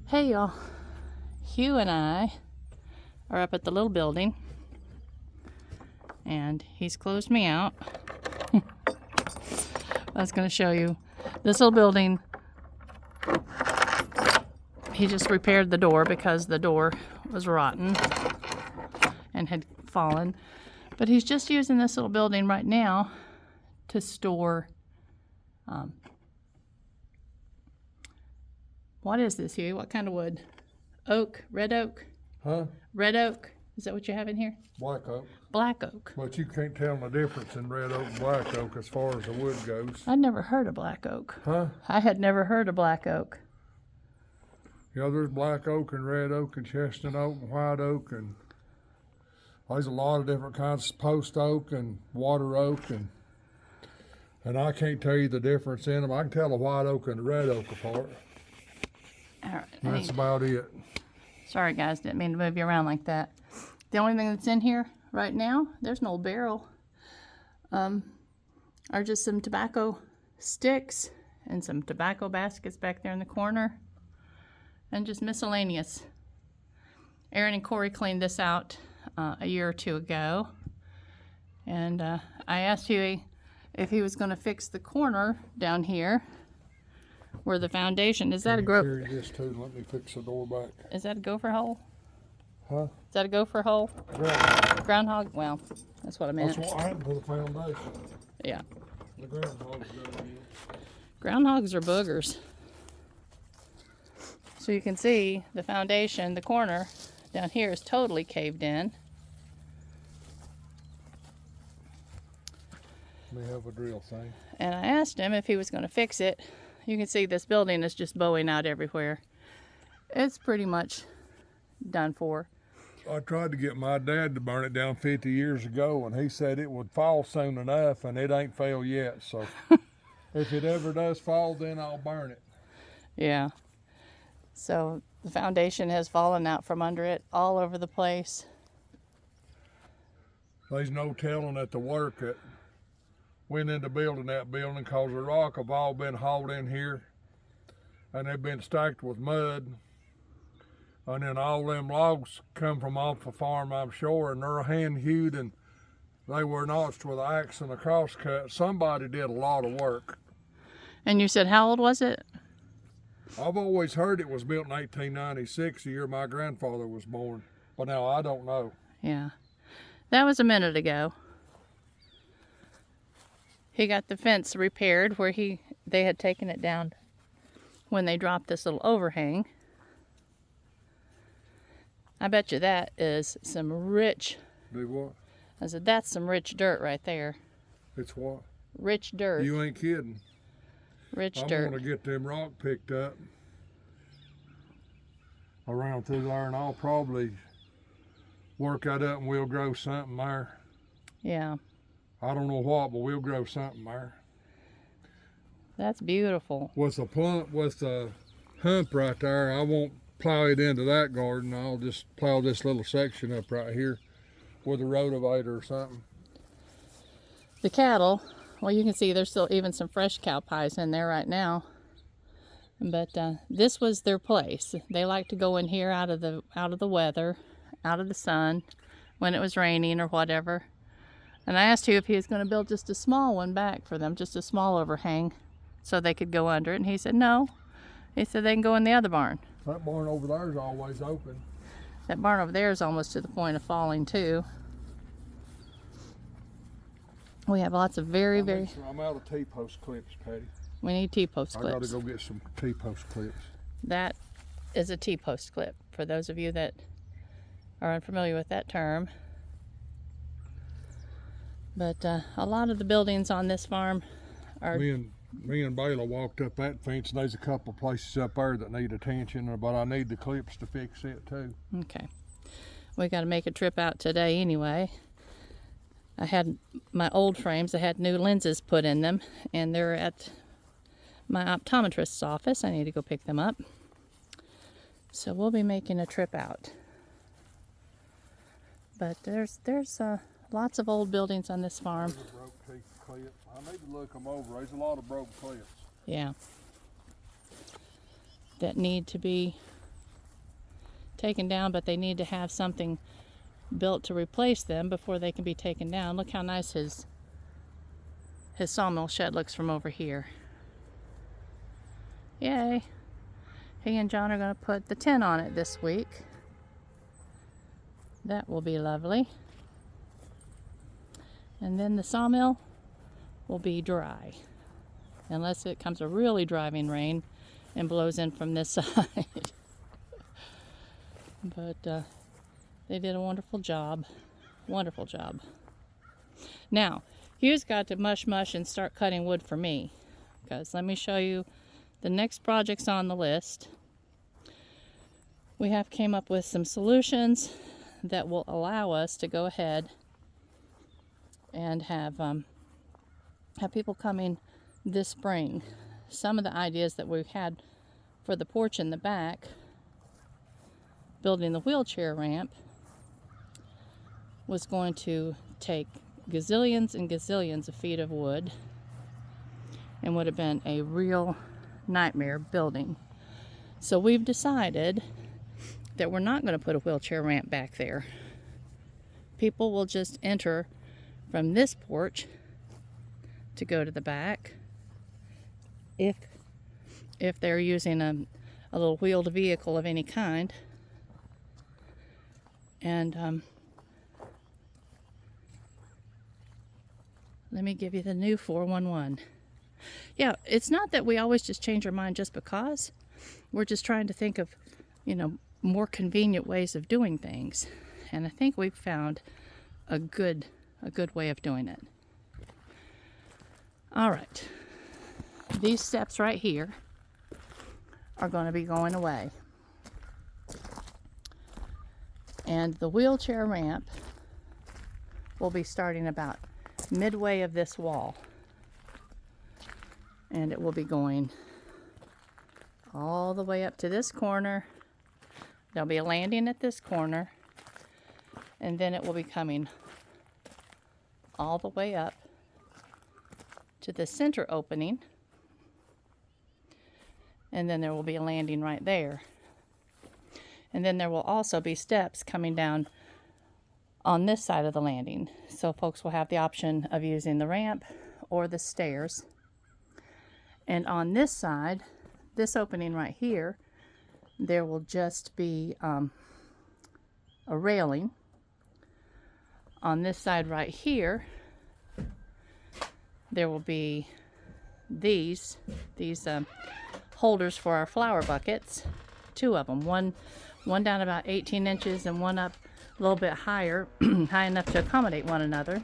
Hey y'all, Hugh and I are up at the little building and he's closed me out. I was going to show you this little building. He just repaired the door because the door was rotten and had fallen. But he's just using this little building right now to store what is this, Hugh? What kind of wood? Oak? Red oak? Huh? Red oak? Is that what you have in here? Black oak. Black oak. But you can't tell the difference in red oak and black oak as far as the wood goes. I'd never heard of black oak. Huh? I had never heard of black oak. Yeah, there's black oak and red oak and chestnut oak and white oak, and there's a lot of different kinds of post oak and water oak, and I can't tell you the difference in them. I can tell the white oak and the red oak apart. All right. That's about it. Sorry guys, didn't mean to move you around like that. The only thing that's in here right now, there's an old barrel, are just some tobacco sticks and some tobacco baskets back there in the corner, and just miscellaneous. Aaron and Corey cleaned this out a year or two ago, and I asked Huey if he was going to fix the corner down here where the foundation is. That a Carry this too. Let me fix the door back. Is that a gopher hole? Huh? Is that a gopher hole? Groundhog. Groundhog? Well, that's what I meant. That's what happened to the foundation. Yeah. The groundhog's done it. Groundhogs are boogers. So you can see the foundation, the corner down here is totally caved in. Let me have a drill thing. And I asked him if he was going to fix it. You can see this building is just bowing out everywhere. It's pretty much done for. I tried to get my dad to burn it down 50 years ago, and he said it would fall soon enough, and it ain't fell yet. So if it ever does fall, then I'll burn it. Yeah. So the foundation has fallen out from under it all over the place. There's no telling that the work that went into building that building, because the rock have all been hauled in here, and they've been stacked with mud. And then all them logs come from off the farm, I'm sure, and they're hand-hewed, and they were notched with an axe and a crosscut. Somebody did a lot of work. And you said, how old was it? I've always heard it was built in 1896, the year my grandfather was born. But now I don't know. Yeah. That was a minute ago. He got the fence repaired where they had taken it down when they dropped this little overhang. I bet you that is some rich... Do what? I said, that's some rich dirt right there. It's what? Rich dirt. You ain't kidding. Rich I'm dirt. gonna get them rock picked up around through there, and I'll probably work that up, and we'll grow something there. Yeah. I don't know what, but we'll grow something there. That's beautiful. With the hump right there, I won't plow it into that garden. I'll just plow this little section up right here with a rotavator or something. The cattle, well, you can see there's still even some fresh cow pies in there right now. But this was their place. They like to go in here out of the weather, out of the sun, when it was raining or whatever. And I asked you if he was going to build just a small one back for them, just a small overhang, so they could go under it. And he said no. He said they can go in the other barn. That barn over there is always open. That barn over there is almost to the point of falling too. We have lots of very... I'm out of T-post clips, Patty. We need T-post clips. I gotta go get some T-post clips. That is a T-post clip, for those of you that are unfamiliar with that term. But a lot of the buildings on this farm are... Me and Bayla walked up that fence, and there's a couple places up there that need attention, but I need the clips to fix it too. Okay. We got to make a trip out today anyway. I had my old frames, I had new lenses put in them, and they're at my optometrist's office. I need to go pick them up. So we'll be making a trip out. But there's lots of old buildings on this farm. Broke teeth clip. I need to look them over. There's a lot of broke clips. Yeah. That need to be taken down, but they need to have something built to replace them before they can be taken down. Look how nice his sawmill shed looks from over here. Yay! He and John are going to put the tent on it this week. That will be lovely. And then the sawmill will be dry, unless it comes a really driving rain and blows in from this side. But they did a wonderful job. Wonderful job. Now, Hugh's got to mush and start cutting wood for me, because let me show you the next projects on the list. We have came up with some solutions that will allow us to go ahead and have people coming this spring. Some of the ideas that we've had for the porch in the back, building the wheelchair ramp, was going to take gazillions and gazillions of feet of wood and would have been a real nightmare building. So we've decided that we're not going to put a wheelchair ramp back there. People will just enter from this porch to go to the back if they're using a little wheeled vehicle of any kind. And let me give you the new 411. Yeah, it's not that we always just change our mind just because. We're just trying to think of, more convenient ways of doing things. And I think we've found a good way of doing it. All right. These steps right here are going to be going away. And the wheelchair ramp will be starting about midway of this wall. And it will be going all the way up to this corner. There'll be a landing at this corner, and then it will be coming all the way up to the center opening, and then there will be a landing right there. And then there will also be steps coming down on this side of the landing, so folks will have the option of using the ramp or the stairs. And on this side, this opening right here, there will just be a railing. On this side right here, there will be these holders for our flower buckets, 2 of them, one down about 18 inches and one up a little bit higher, high enough to accommodate one another.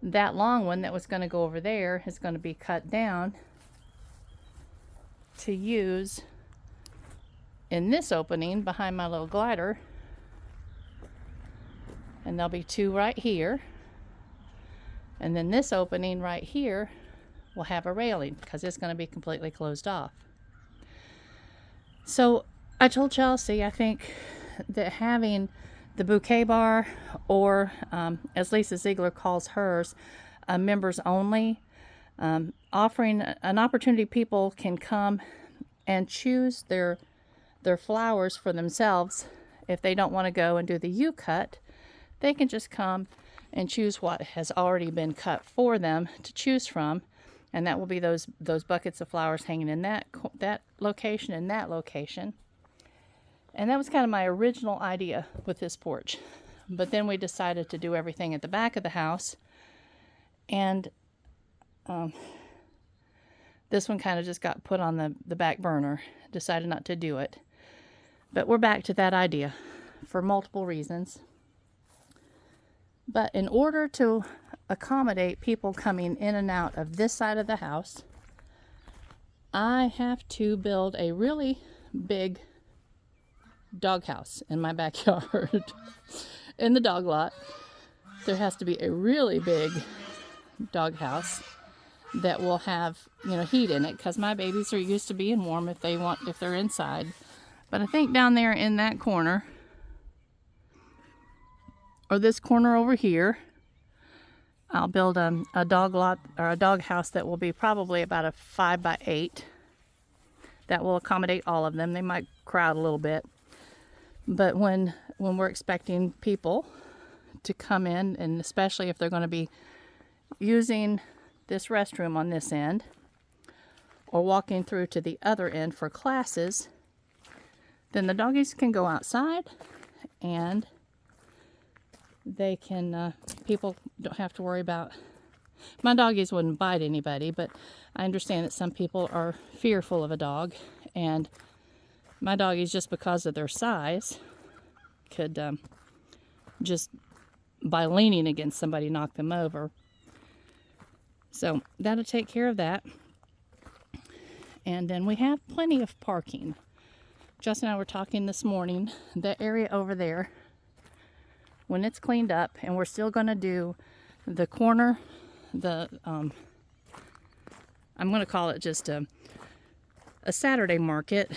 That long one that was going to go over there is going to be cut down to use in this opening behind my little glider. And there'll be 2 right here. And then this opening right here will have a railing because it's going to be completely closed off. So I told Chelsea, I think that having the bouquet bar, or as Lisa Ziegler calls hers, members only, offering an opportunity people can come and choose their flowers for themselves. If they don't want to go and do the U-cut, they can just come and choose what has already been cut for them to choose from, and that will be those buckets of flowers hanging in that location and that location. And that was kind of my original idea with this porch. But then we decided to do everything at the back of the house, and this one kind of just got put on the back burner. Decided not to do it. But we're back to that idea for multiple reasons. But in order to accommodate people coming in and out of this side of the house, I have to build a really big doghouse in my backyard. In the dog lot, there has to be a really big doghouse that will have, heat in it, because my babies are used to being warm if they're inside. But I think down there in that corner, or this corner over here, I'll build a dog lot or a dog house that will be probably about a 5 by 8. That will accommodate all of them. They might crowd a little bit. But when we're expecting people to come in, and especially if they're going to be using this restroom on this end or walking through to the other end for classes, then the doggies can go outside and they can, people don't have to worry about, my doggies wouldn't bite anybody, but I understand that some people are fearful of a dog, and my doggies, just because of their size, could just by leaning against somebody knock them over. So that'll take care of that. And then we have plenty of parking. Justin and I were talking this morning, the area over there, when it's cleaned up, and we're still going to do the corner, I'm going to call it just a Saturday market.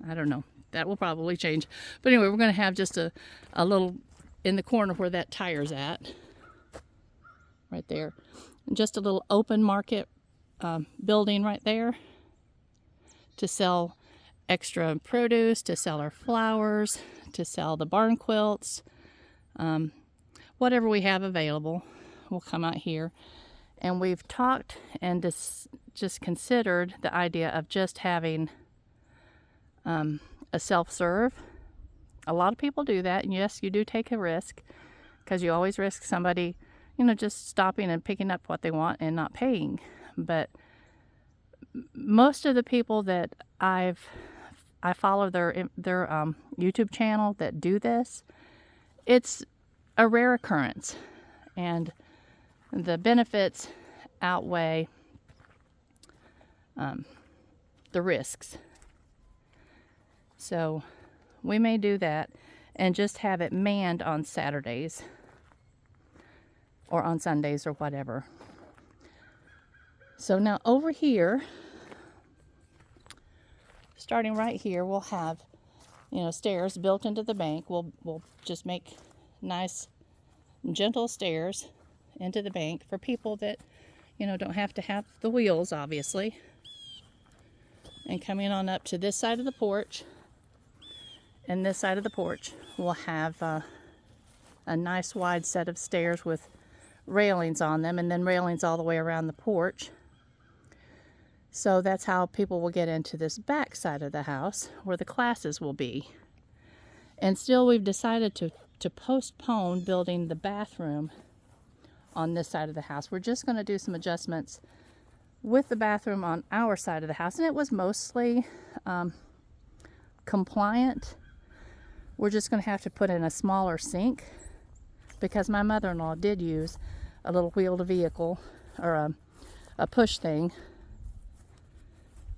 I don't know. That will probably change. But anyway, we're going to have just a little in the corner where that tire's at. Right there. Just a little open market building right there to sell extra produce, to sell our flowers, to sell the barn quilts. Whatever we have available will come out here. And we've talked and just considered the idea of just having a self-serve. A lot of people do that, and yes, you do take a risk, because you always risk somebody, just stopping and picking up what they want and not paying. But most of the people that I follow their YouTube channel that do this, it's a rare occurrence, and the benefits outweigh the risks. So we may do that and just have it manned on Saturdays or on Sundays or whatever. So now over here, starting right here, we'll have, stairs built into the bank. We'll just make nice, gentle stairs into the bank for people that, don't have to have the wheels, obviously. And coming on up to this side of the porch, and this side of the porch, we'll have a nice wide set of stairs with railings on them, and then railings all the way around the porch. So that's how people will get into this back side of the house where the classes will be. And still, we've decided to postpone building the bathroom on this side of the house. We're just going to do some adjustments with the bathroom on our side of the house, and it was mostly compliant. We're just going to have to put in a smaller sink, because my mother-in-law did use a little wheeled vehicle, or a push thing,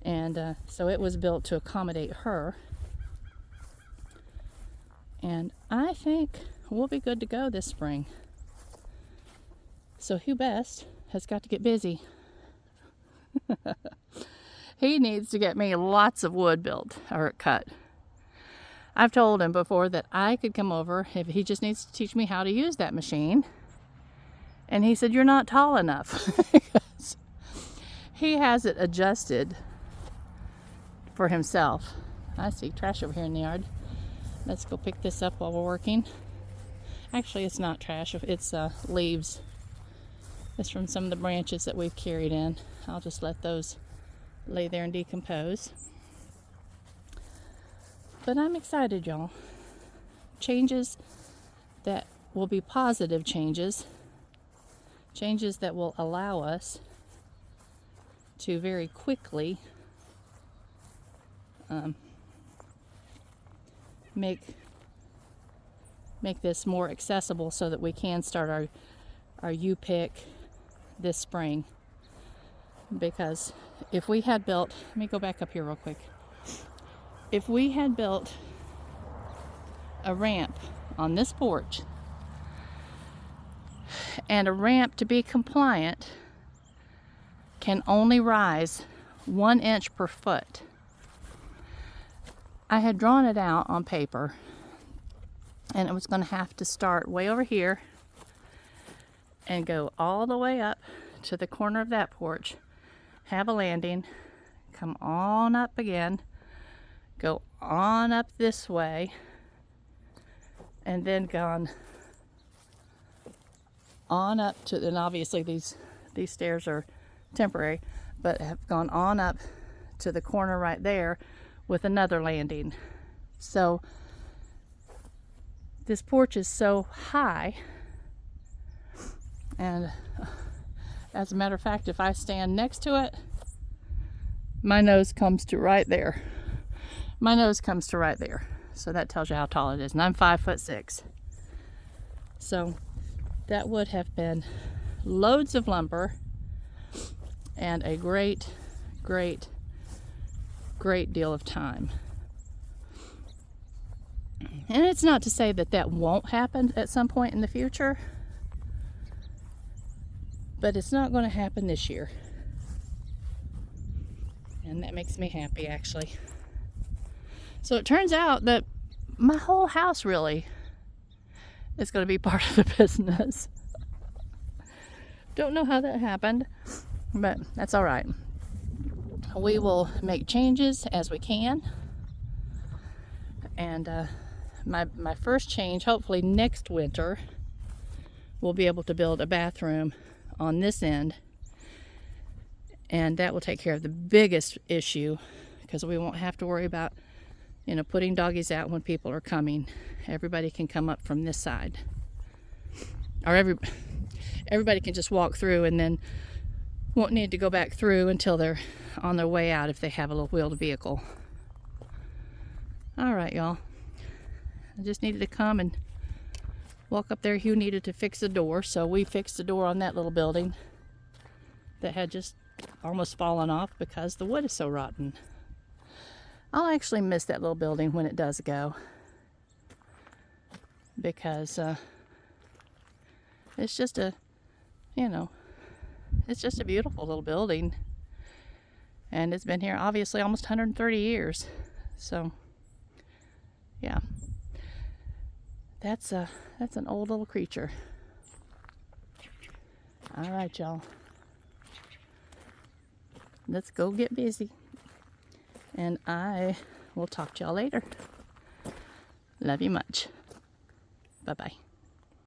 and so it was built to accommodate her. And I think we'll be good to go this spring. So Hugh Best has got to get busy. He needs to get me lots of wood built or cut. I've told him before that I could come over if he just needs to teach me how to use that machine. And he said, "You're not tall enough." Because he has it adjusted for himself. I see trash over here in the yard. Let's go pick this up while we're working. Actually, it's not trash. It's leaves. It's from some of the branches that we've carried in. I'll just let those lay there and decompose. But I'm excited, y'all. Changes that will be positive changes. Changes that will allow us to very quickly make this more accessible so that we can start our U-pick this spring. Because if we had built, let me go back up here real quick. If we had built a ramp on this porch, and a ramp, to be compliant, can only rise 1 inch per foot. I had drawn it out on paper, and it was going to have to start way over here and go all the way up to the corner of that porch, have a landing, come on up again, go on up this way, and then gone on up to, and obviously these stairs are temporary, but have gone on up to the corner right there with another landing. So this porch is so high, and as a matter of fact, if I stand next to it, my nose comes to right there. My nose comes to right there. So that tells you how tall it is. And I'm 5'6". So that would have been loads of lumber and a great, great, great deal of time. And it's not to say that that won't happen at some point in the future, but it's not going to happen this year. And that makes me happy, actually. So it turns out that my whole house really is going to be part of the business. Don't know how that happened, but that's all right. We will make changes as we can. And my first change, hopefully next winter, we'll be able to build a bathroom on this end. And that will take care of the biggest issue, because we won't have to worry about, putting doggies out when people are coming. Everybody can come up from this side. Or everybody can just walk through and then won't need to go back through until they're on their way out if they have a little wheeled vehicle. All right, y'all. I just needed to come and walk up there. Hugh needed to fix the door, so we fixed the door on that little building that had just almost fallen off because the wood is so rotten. I'll actually miss that little building when it does go, because it's just a beautiful little building, and it's been here obviously almost 130 years. So yeah, that's an old little creature. All right, y'all, let's go get busy, and I will talk to y'all later. Love you much. Bye-bye.